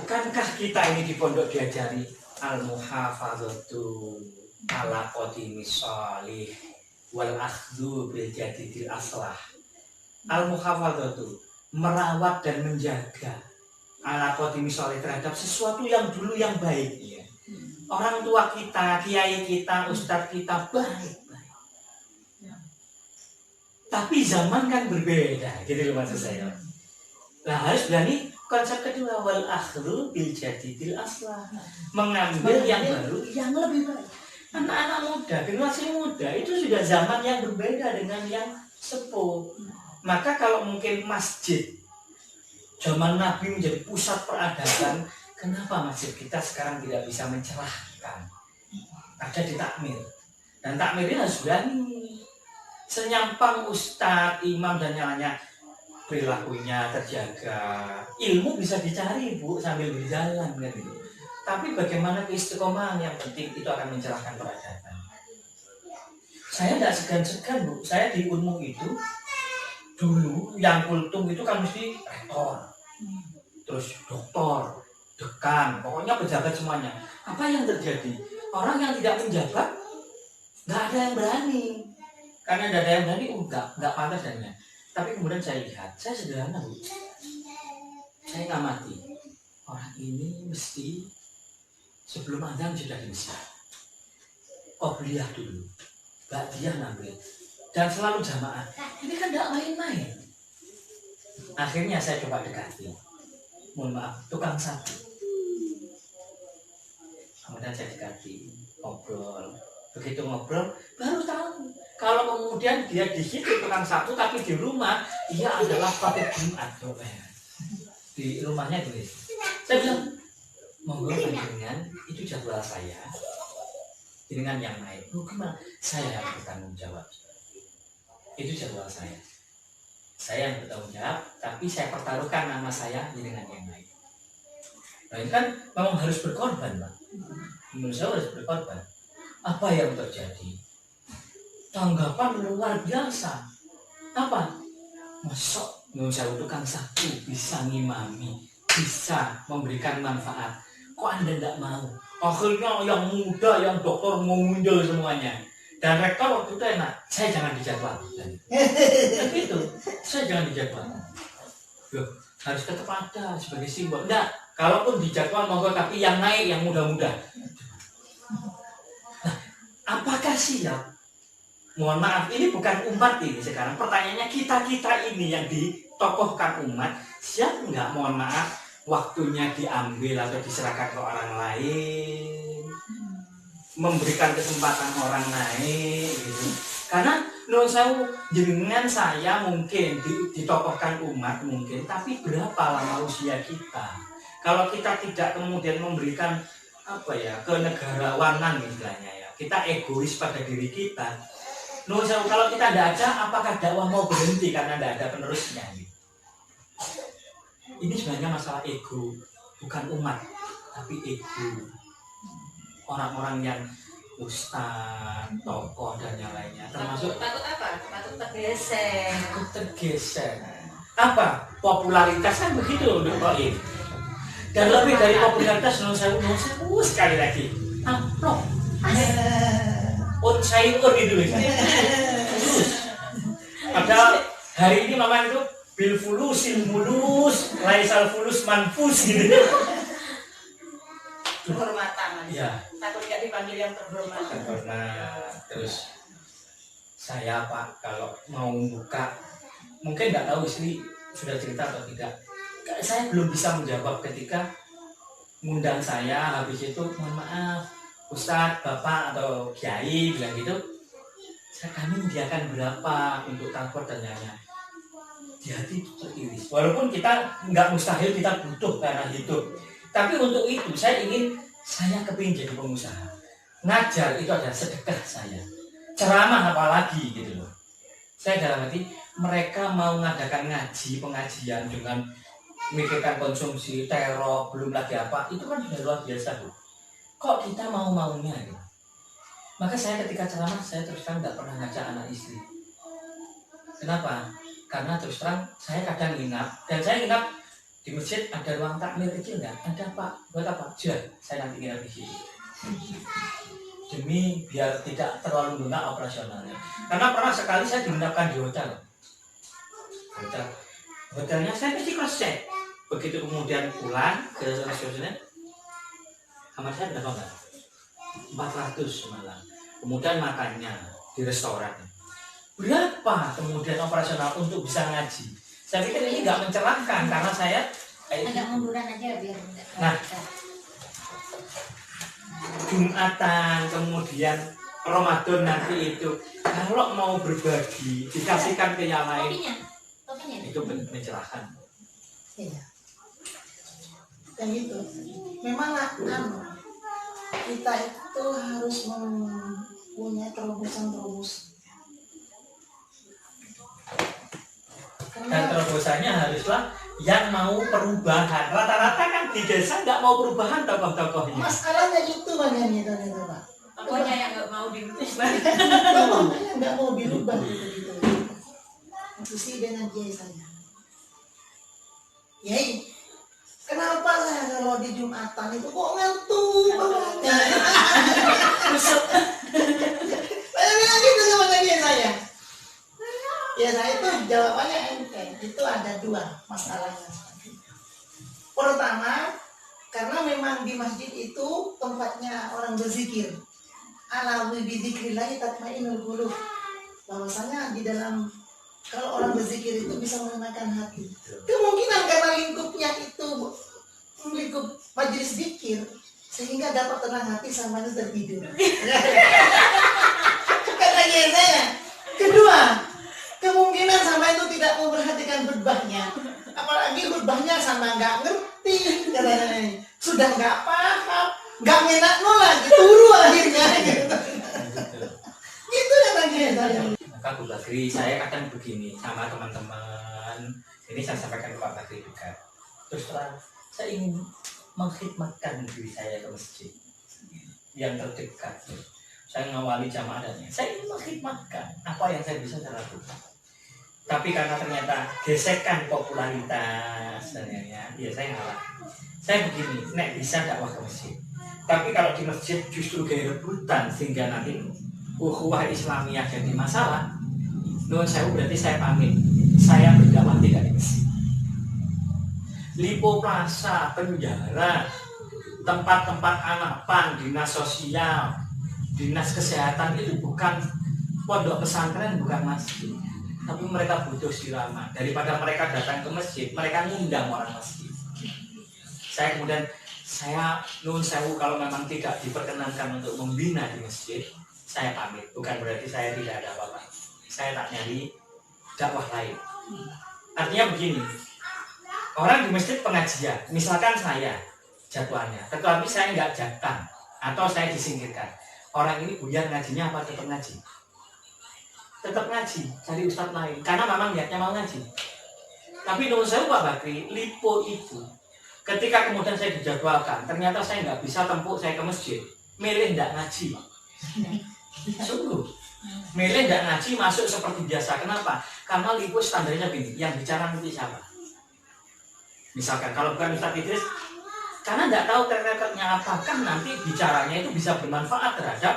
Bukankah kita ini di pondok diajari al-muhafadzatu ala qadimi sholih wal akhdhu bil jadidil aslah. Al-muhafadzatu merawat dan menjaga ala qadimi sholih terhadap sesuatu yang dulu yang baik ya. Orang tua kita, kiai kita, ustadz kita baik. Tapi zaman kan berbeda, gitu loh maksud saya. Nah harus berani konsep kedua wal akhdhu bil jadidil aslah, mengambil yang baru yang lebih baik. Anak-anak muda, generasi muda itu sudah zaman yang berbeda dengan yang sepuh. Maka kalau mungkin masjid zaman Nabi menjadi pusat peradaban, kenapa masjid kita sekarang tidak bisa mencerahkan? Ada di takmir, dan takmirnya harus berani. Senyampang ustadz, imam dan nyalanya perilakunya terjaga, ilmu bisa dicari bu sambil berjalan kan gitu. Tapi bagaimana keistiqomahan yang penting itu akan mencerahkan peradaban. Saya tidak segan-segan bu, saya di Unmu itu dulu yang kultum itu kan mesti rektor, terus doktor, dekan, pokoknya pejabat semuanya. Apa yang terjadi? Orang yang tidak menjabat nggak ada yang berani. Karena ada yang berani, enggak pantas dan lain. Tapi kemudian saya lihat, saya sederhana bu. Saya ngamati orang ini mesti sebelum azan sudah bisa. Qobliyah dulu, ba'diyah ngambil, dan selalu jamaah. Ini kan tidak main-main. Akhirnya saya coba dekati. Mohon maaf, tukang sapu. Kemudian saya dekati, ngobrol. Begitu ngobrol, baru tahu. Kalau kemudian dia di situ tukang sapu, tapi di rumah dia adalah khotib Jumat. Di rumahnya tulis. Saya bilang, monggo dengan itu jadwal saya, dengan yang naik. Gimana? Saya yang bertanggung jawab. Itu jadwal saya. Saya yang bertanggung jawab, tapi saya pertaruhkan nama saya dengan yang naik. Nah ini kan memang harus berkorban, Pak. Menurut saya harus berkorban. Apa yang terjadi? Tanggapan luar biasa. Apa? Masuk saya tukang sapu bisa ngimami, bisa memberikan manfaat. Kok Anda tidak mau? Akhirnya yang muda, yang dokter mau muncul semuanya. Dan rektor waktu itu enak, saya jangan dijadwal. Begitu, saya jangan dijadwal. Loh, harus tetap ada sebagai simbol. Enggak, kalaupun dijadwal monggo, tapi yang naik yang muda-muda. Nah, apakah siap? Mohon maaf, ini bukan umat ini sekarang. Pertanyaannya kita-kita ini yang ditokohkan umat, siap nggak? Mohon maaf, waktunya diambil atau diserahkan ke orang lain, memberikan kesempatan orang naik gitu. Karena menurut saya jenengan saya mungkin ditokohkan umat mungkin, tapi berapa lama usia kita? Kalau kita tidak kemudian memberikan apa ya, kenegarawanan istilahnya ya, kita egois pada diri kita. Menurut saya kalau kita tidak ada, apakah dakwah mau berhenti karena tidak ada penerusnya? Ini sebenarnya masalah ego, bukan umat, tapi ego. Orang-orang yang ustaz, tokoh dan yang lainnya, termasuk takut apa? Takut tergeser. Takut tergeser. Apa? Popularitas kan begitu untuk Baim. Dan lebih dari popularitas, menurut saya sekali lagi amplop. Sayur gitu loh. Terus. Padahal hari ini mama itu bil fulusil mulus, laisal fulus manfus gitu. Kehormatan. Ya. Takut gak dipanggil yang terhormat. Terus saya Pak kalau mau buka, mungkin nggak tahu istri sudah cerita atau tidak. Saya belum bisa menjawab ketika ngundang saya, habis itu mohon maaf Ustadz, Bapak atau Kiai bilang gitu, kami menyediakan berapa untuk transport dan lainnya. Di hati itu teriris. Walaupun kita nggak mustahil, kita butuh karena hidup. Tapi untuk itu saya kepingin jadi pengusaha. Ngajar itu adalah sedekah saya. Ceramah apalagi gitu loh. Saya dalam hati mereka mau mengadakan pengajian dengan memikirkan konsumsi, teror, belum lagi apa, itu kan sudah luar biasa loh. Kok kita mau-maunya gitu. Maka saya ketika ceramah saya terus terang nggak pernah ngajak anak istri. Kenapa? Karena terus terang saya kadang nginap, dan saya nginap Di masjid ada ruang takmir kecil nggak? Ada Pak. Buat apa? Jual. Saya nanti nginep di sini. Demi biar tidak terlalu lunak operasionalnya. Karena pernah sekali saya dimenangkan di hotel. Hotelnya saya pasti cross check. Begitu kemudian pulang ke resepsinya, kamar saya berapa Mbak? 400 malam. Kemudian makannya di restoran. Berapa kemudian operasional untuk bisa ngaji? Saya pikir ini nggak mencerahkan karena saya agak munduran aja biar enggak. Nah. Jumatan kemudian Ramadan nanti itu kalau mau berbagi dikasihkan ke yang lain Topinya. itu mencerahkan. Iya. Dan itu memang kita itu harus mempunyai terobosan. Dan Karena terobosannya haruslah yang mau perubahan. Rata-rata kan di desa nggak mau perubahan tokoh-tokohnya. masalahnya itu makanya ternyata Pak. Pokoknya yang nggak mau dirubah. Tokohnya nggak mau dirubah gitu. Itu sih dengan kiai saya. Yai, kenapa saya kalau di Jumatan itu kok ngantuk bawahnya? Saya bilang gitu sama kiai saya. Ya saya itu jawabannya enteng. Itu ada dua masalahnya. Pertama, karena memang di masjid itu tempatnya orang berzikir. Ala bi dzikrillah tatmainnul qulub. Bahwasanya di dalam kalau orang berzikir itu bisa menenangkan hati. Kemungkinan karena lingkupnya itu lingkup majelis zikir sehingga dapat tenang hati sampai tertidur. Kata kiai saya. Kedua, kemungkinan sama itu tidak memperhatikan khutbahnya, apalagi khutbahnya sama nggak ngerti, katanya sudah nggak paham, nggak enak lagi turu akhirnya gitu. Itu katanya saya. Maka Bu Bakri, saya kadang begini sama teman-teman. Ini saya sampaikan ke Pak Bakri juga. Terus terang, saya ingin mengkhidmatkan diri saya ke masjid yang terdekat. Saya ngawali jamaahnya. Saya ingin mengkhidmatkan apa yang saya bisa lakukan. Tapi karena ternyata gesekan popularitas dan lainnya, ya saya ngalah. Saya begini, nek bisa dakwah ke masjid. Tapi kalau di masjid justru gaya rebutan sehingga nanti ukhuwah Islamiyah jadi masalah. Nuwun sewu berarti saya pamit. Saya berdakwah tidak di masjid. Lipo Plaza, penjara, tempat-tempat anapan, dinas sosial, dinas kesehatan itu bukan pondok pesantren, bukan masjid. Tapi mereka butuh siraman. Daripada mereka datang ke masjid, mereka ngundang orang masjid. Saya kemudian, nuwun sewu kalau memang tidak diperkenankan untuk membina di masjid, saya pamit. Bukan berarti saya tidak ada apa-apa. Saya tak nyari dakwah lain. Artinya begini, orang di masjid pengajian, misalkan saya jadwalnya, tetapi saya nggak datang atau saya disingkirkan. Orang ini buyar ngajinya apa tetap ngaji? Tetap ngaji, cari ustadz lain. Karena memang niatnya mau ngaji. Tapi menurut saya Pak Bakri, lipo itu, ketika kemudian saya dijadwalkan, ternyata saya nggak bisa tempuh saya ke masjid, milih nggak ngaji. Sungguh, milih nggak ngaji masuk seperti biasa. Kenapa? Karena lipo standarnya begini, yang bicara nanti siapa? Misalkan kalau bukan Ustadz Idris, karena nggak tahu track-recordnya apakah nanti bicaranya itu bisa bermanfaat terhadap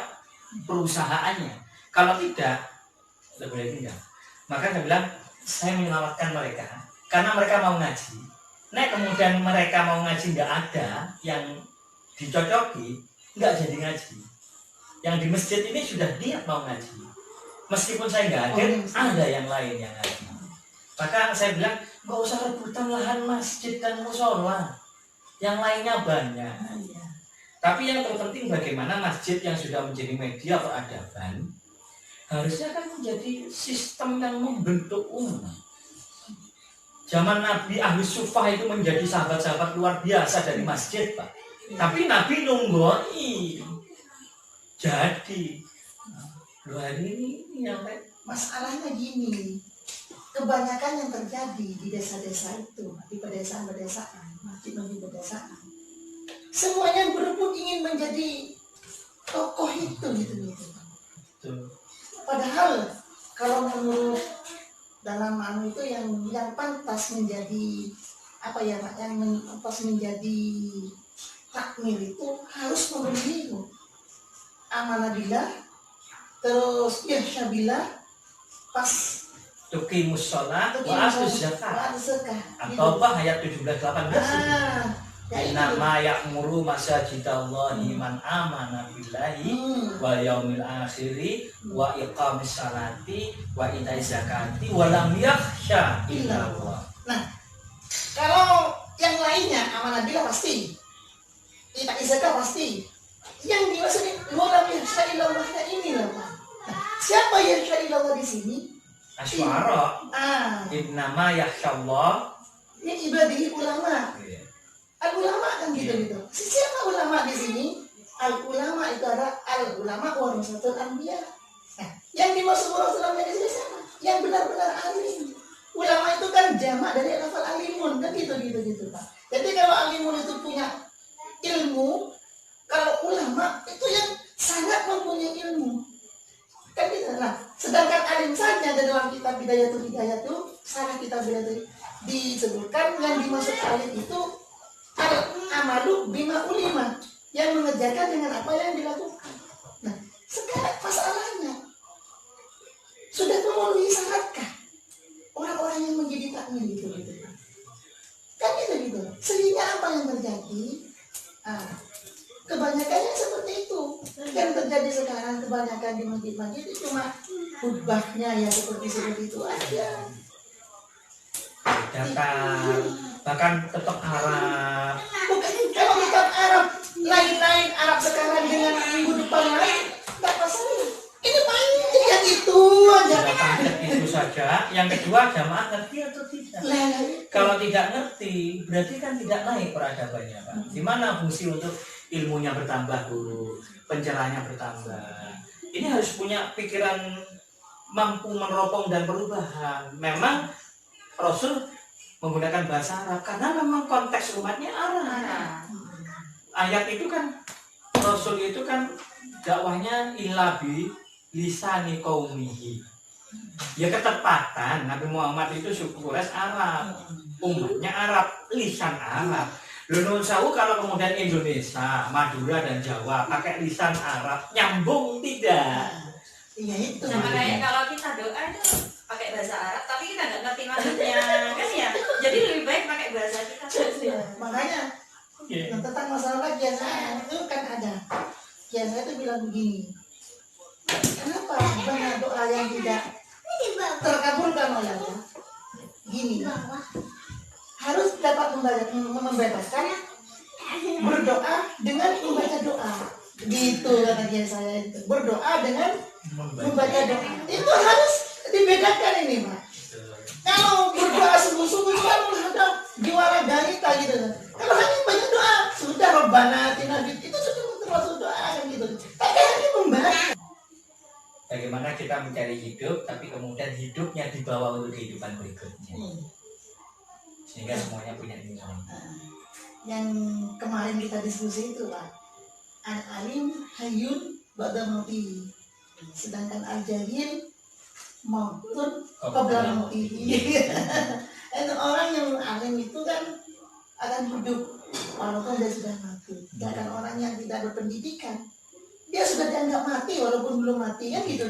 perusahaannya. Kalau tidak, tidak boleh tinggal. Maka saya bilang, saya menyelamatkan mereka karena mereka mau ngaji. Nah kemudian mereka mau ngaji nggak ada yang dicocoki, nggak jadi ngaji. Yang di masjid ini sudah niat mau ngaji. Meskipun saya nggak hadir, ada yang lain yang ngaji. Maka saya bilang, nggak usah rebutan lahan masjid dan musola. Yang lainnya banyak. Tapi yang terpenting bagaimana masjid yang sudah menjadi media peradaban harusnya kan menjadi sistem yang membentuk umat. Zaman Nabi Ahli Sufah itu menjadi sahabat-sahabat luar biasa dari masjid, Pak. Tapi Nabi nunggoi. Jadi, lu hari ini yang Masalahnya gini, kebanyakan yang terjadi di desa-desa itu, di pedesaan-pedesaan, masjid-masjid pedesaan, semuanya berebut ingin menjadi tokoh itu gitu. Padahal kalau menurut dalam itu yang pantas menjadi apa ya Pak, yang pas menjadi takmir itu harus memenuhi amanah billah, terus irsyabillah, pas Tuqimus sholat wa atuz zakat. Atau apa ayat 17-18 Innama ya'muru masajidallahi man amana billahi wa yaumil akhiri wa iqamis salati wa itai zakati wa lam yakhsha illallah. Nah, kalau yang lainnya amanah billah pasti, itai zakat pasti. Yang dimaksud wa lam yakhsha illallah ini lah Pak. Nah, siapa yakhsha illallah di sini? Asy'ara. Innama yakhshallah Ini ibadihi ulama. Al-ulama kan gitu. Siapa ulama di sini? Al-ulama itu ada al-ulama warasatul anbiya. Nah, yang dimaksud warasatul anbiya di sini siapa? Yang benar-benar alim. Ulama itu kan jamak dari lafal alimun, kan gitu Pak. Jadi kalau alimun itu punya ilmu, kalau ulama itu yang sangat mempunyai ilmu. Kan gitu. Nah, sedangkan alim saja dalam kitab Bidayatul Hidayah itu, sarah kitab Bidayatul disebutkan yang dimaksud alim itu al-amalu bima ulima, yang mengerjakan dengan apa yang dilakukan. Nah, sekarang masalahnya sudah memenuhi syaраtkah orang-orang yang menjadi takmir gitu. Kan gitu. Sehingga apa yang terjadi? Kebanyakannya seperti itu. Yang terjadi sekarang kebanyakan di masjid-masjid itu cuma khutbahnya ya seperti itu aja. Bahkan tetap Arab. Bukan, kalau tetap Arab lain-lain Arab sekarang dengan minggu depan lain nggak masalah. Ini banyak yang itu aja. Itu saja. Yang kedua, jamaah ngerti atau tidak? Kalau tidak ngerti, berarti kan tidak naik peradabannya, Pak. Di mana fungsi untuk ilmunya bertambah dulu, pencerahannya bertambah. Ini harus punya pikiran mampu meneropong dan perubahan. Memang Rasul menggunakan bahasa Arab karena memang konteks umatnya Arab. Ayat itu kan, Rasul itu kan dakwahnya ilabi lisani qaumihi. Ya ketepatan Nabi Muhammad itu suku Quraisy Arab, umatnya Arab, lisan Arab. Nun Sewu kalau kemudian Indonesia, Madura dan Jawa pakai lisan Arab, nyambung tidak? Iya itu. Sama kayak kalau kita doa itu pakai bahasa Arab, tapi kita nggak ngerti maksudnya, kan ya? Jadi lebih baik pakai bahasa kita sendiri. Makanya tentang masalah kiasaan itu kan ada. Kiasaan itu bilang begini. Kenapa banyak doa yang tidak terkabulkan oleh Allah? Gini, harus dapat membebaskan berdoa dengan membaca doa. Gitu kata dia saya itu. Berdoa dengan membaca doa. Itu harus dibedakan ini, Pak. Kalau berdoa sungguh-sungguh itu kan menghadap juara ganita gitu. Kalau hanya banyak doa, sudah Rabbana atina itu sudah termasuk doa kan gitu. Tapi hanya membaca. Bagaimana kita mencari hidup, tapi kemudian hidupnya dibawa untuk kehidupan berikutnya, sehingga semuanya punya nilai. Yang kemarin kita diskusi itu Pak, al-alim hayyun ba'da mautihi, sedangkan al-jahil mautun qabla mautihi. Dan orang yang alim itu kan akan hidup walaupun dia sudah mati. Sedangkan orang yang tidak berpendidikan, dia sudah dianggap mati walaupun belum mati, kan gitu.